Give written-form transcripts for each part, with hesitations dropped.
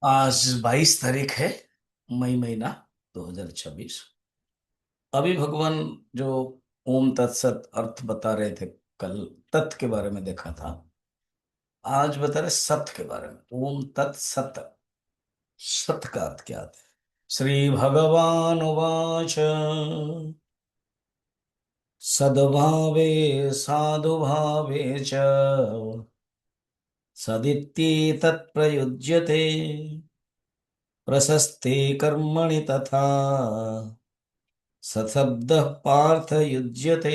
आज 22 तारीख है, मई महीना 2026। अभी भगवान जो ओम तत्सत अर्थ बता रहे थे, कल तत् के बारे में देखा था। आज बता रहे सत के बारे में। ओम तत्सत, सत का अर्थ क्या आता है? श्री भगवान उवाच सद्भावे साधुभावे च सदित्येतत् प्रयुज्यते प्रशस्ते कर्मणि तथा सशब्द पार्थ युज्यते।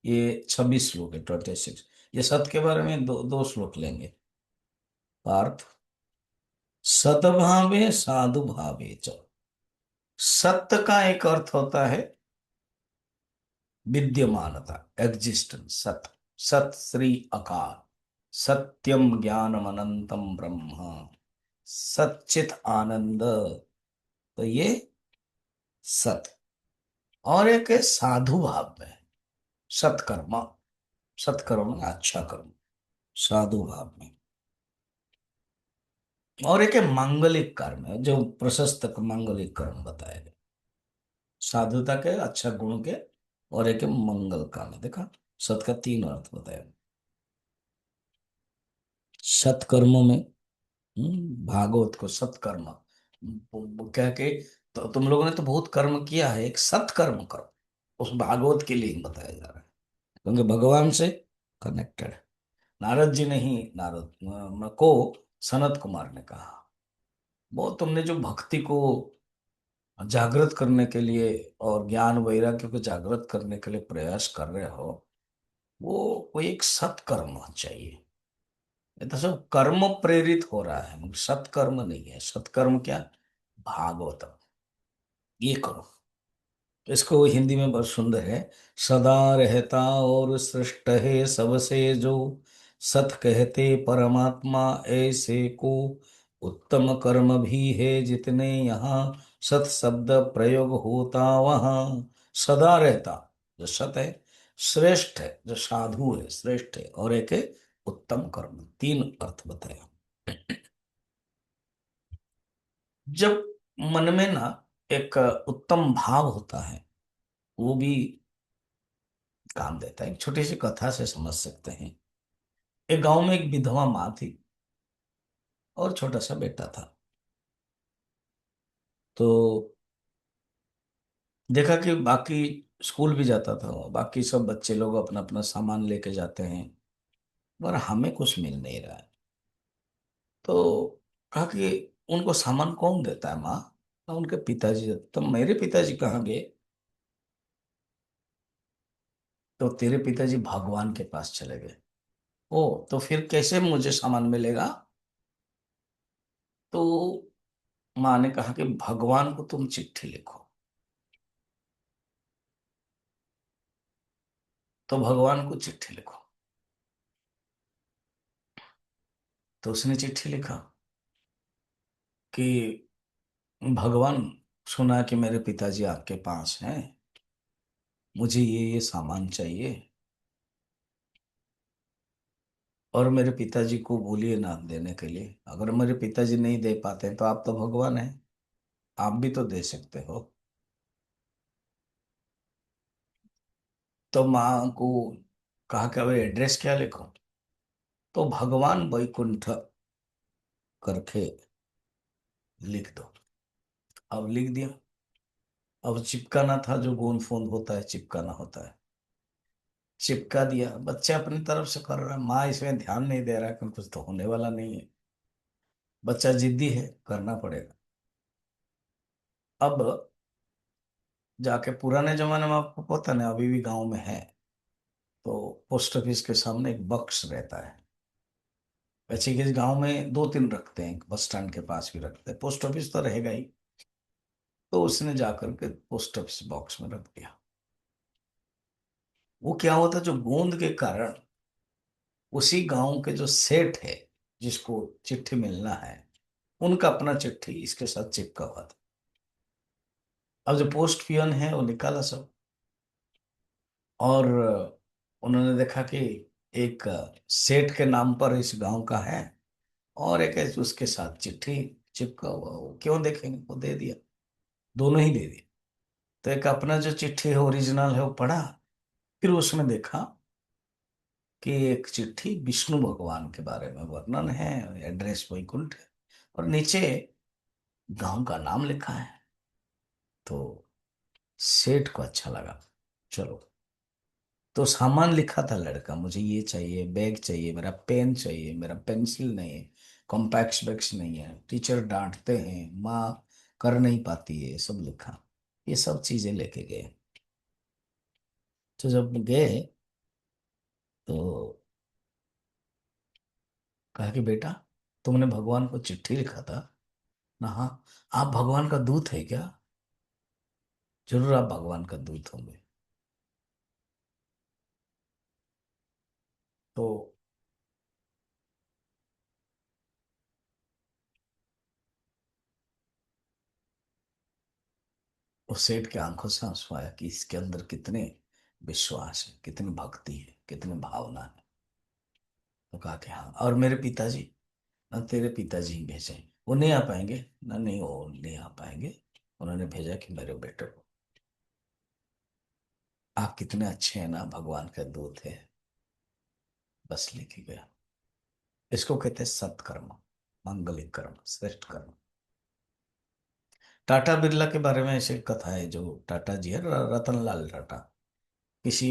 ये 26 श्लोक है, 26। ये सत के बारे में दो दो श्लोक लेंगे। पार्थ, सद्भावे साधु भावे च। सत्य का एक अर्थ होता है विद्यमानता, एग्जिस्टेंस। सत, सत श्री अकार, सत्यम ज्ञानम अनंतम ब्रह्म, सच्चित आनंद। तो ये सत। और एक है साधु भाव में, सत्कर्म। सत्कर्म में अच्छा कर्म, साधु भाव में। और एक है मांगलिक कर्म है, जो प्रशस्त मांगलिक कर्म बताया गया। साधुता के, अच्छा गुण के, और एक है मंगल का में। देखा, सत का 3 अर्थ बताया। सत्कर्मों में भागवत को सत्कर्म क्या के, तो तुम लोगों ने तो बहुत कर्म किया है, एक सत्कर्म करो। उस भागवत के लिए बताया जा रहा है, क्योंकि भगवान से कनेक्टेड है। नारद जी ने ही, नारद को सनत कुमार ने कहा, वो तुमने जो भक्ति को जागृत करने के लिए और ज्ञान वैराग्य को जागृत करने के लिए प्रयास कर रहे हो, वो कोई एक सत्कर्म चाहिए। ये तो सब कर्म प्रेरित हो रहा है, मगर सत्कर्म नहीं है। सत्कर्म क्या? भागवत, ये करो। इसको हिंदी में बहुत सुंदर है। सदा रहता और सृष्ट है सबसे जो, सत कहते परमात्मा ऐसे को। उत्तम कर्म भी है जितने यहाँ, सत शब्द प्रयोग होता वहाँ। सदा रहता जो सत है, श्रेष्ठ है जो साधु है, श्रेष्ठ है, और एक है उत्तम कर्म। 3 अर्थ बताया। जब मन में ना एक उत्तम भाव होता है, वो भी काम देता है। एक छोटी सी कथा से समझ सकते हैं। एक गांव में एक विधवा माँ थी और छोटा सा बेटा था। तो देखा कि बाकी स्कूल भी जाता था, बाकी सब बच्चे लोग अपना अपना सामान लेके जाते हैं, पर हमें कुछ मिल नहीं रहा है। तो कहा कि उनको सामान कौन देता है माँ? तो उनके पिताजी देते। तो मेरे पिताजी कहाँ गए? तो तेरे पिताजी भगवान के पास चले गए। ओ, तो फिर कैसे मुझे सामान मिलेगा? तो माँ ने कहा कि भगवान को तुम चिट्ठी लिखो। तो भगवान को चिट्ठी लिखो। तो उसने चिट्ठी लिखा कि भगवान, सुना कि मेरे पिताजी आपके पास हैं, मुझे ये सामान चाहिए, और मेरे पिताजी को बोलिए ना देने के लिए। अगर मेरे पिताजी नहीं दे पाते हैं तो आप तो भगवान हैं, आप भी तो दे सकते हो। तो माँ को कहा कि अब एड्रेस क्या लिखो? तो भगवान वैकुंठ करके लिख दो। अब लिख दिया। अब चिपकाना था, जो गोंद फोंद होता है चिपकाना होता है, चिपका दिया। बच्चा अपनी तरफ से कर रहा है, माँ इसमें ध्यान नहीं दे रहा है कि कुछ तो होने वाला नहीं है। बच्चा जिद्दी है, करना पड़ेगा। अब जाके, पुराने जमाने में आपको पता नहीं, अभी भी गांव में है, तो पोस्ट ऑफिस के सामने एक बक्स रहता है। वैसे कि गांव में 2-3 रखते हैं, बस स्टैंड के पास भी रखते हैं, पोस्ट ऑफिस तो रहेगा ही। तो उसने जाकर के पोस्ट ऑफिस बॉक्स में रख दिया। वो क्या होता, जो गोंद के कारण उसी गांव के जो सेठ है, जिसको चिट्ठी मिलना है, उनका अपना चिट्ठी इसके साथ चिपका हुआ था। अब जो पोस्ट पियन है वो निकाला सब, और उन्होंने देखा कि एक सेठ के नाम पर इस गांव का है, और एक है उसके साथ चिट्ठी चिपका हुआ, वो क्यों देखेंगे, वो दे दिया, दोनों ही दे दिए। तो एक अपना जो चिट्ठी है ओरिजिनल है वो पढ़ा, फिर उसमें देखा कि एक चिट्ठी विष्णु भगवान के बारे में वर्णन है, एड्रेस वैकुंठ है, और नीचे गांव का नाम लिखा है। तो सेठ को अच्छा लगा, चलो। तो सामान लिखा था लड़का, मुझे ये चाहिए, बैग चाहिए, मेरा पेन चाहिए, मेरा पेंसिल नहीं है, कॉम्पैक्स बैग्स नहीं है, टीचर डांटते हैं, माँ कर नहीं पाती है, ये सब लिखा। ये सब चीजें लेके गए। तो जब गए तो कहा कि बेटा, तुमने भगवान को चिट्ठी लिखा था ना? हाँ। आप भगवान का दूत है क्या? जरूर आप भगवान का दूत होंगे। तो उस सेठ की आंखों से आंसू आया कि इसके अंदर कितने विश्वास है, कितनी भक्ति है, कितनी भावना है। तो कहा कि हाँ, और मेरे पिताजी? ना, तेरे पिताजी ही भेजे, वो नहीं आ पाएंगे ना? नहीं, वो नहीं आ पाएंगे। उन्होंने भेजा कि मेरे बेटे को, आप कितने अच्छे हैं ना, भगवान का दूत है, बस लेके गया। इसको कहते हैं सत्कर्म, मांगलिक कर्म, श्रेष्ठ कर्म। टाटा बिरला के बारे में ऐसे कथा है, जो टाटा जी है, रतनलाल टाटा, किसी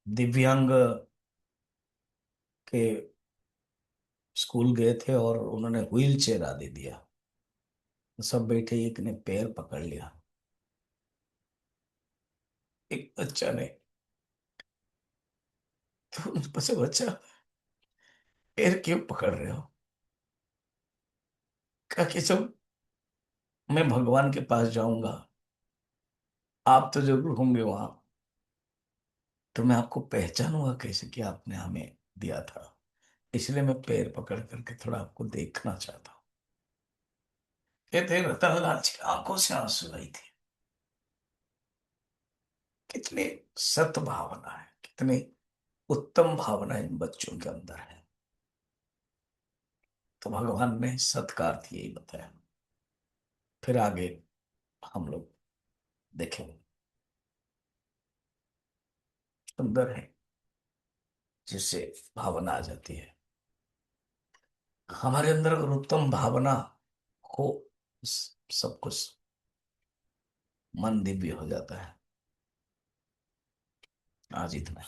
दिव्यांग के स्कूल गए थे और उन्होंने व्हील चेयर आदि दिया। सब बैठे, एक ने पैर पकड़ लिया, एक बच्चा ने। तो बच्चा बच्चा पैर क्यों पकड़ रहे हो? कहा कि जब मैं भगवान के पास जाऊंगा, आप तो जरूर होंगे वहां, तो मैं आपको पहचानूंगा कैसे कि आपने हमें दिया था। इसलिए मैं पैर पकड़ करके थोड़ा आपको देखना चाहता हूँ। कहते रतनलाल जी आंखों से आंसू आई थी। कितनी सत भावना है, कितनी उत्तम भावना इन बच्चों के अंदर है। तो भगवान ने सत्कार यही बताया। फिर आगे हम लोग देखेंगे, सुंदर है, जिससे भावना आ जाती है हमारे अंदर। अगर उत्तम भावना हो, सब कुछ, मन दिव्य हो जाता है। आज इतना।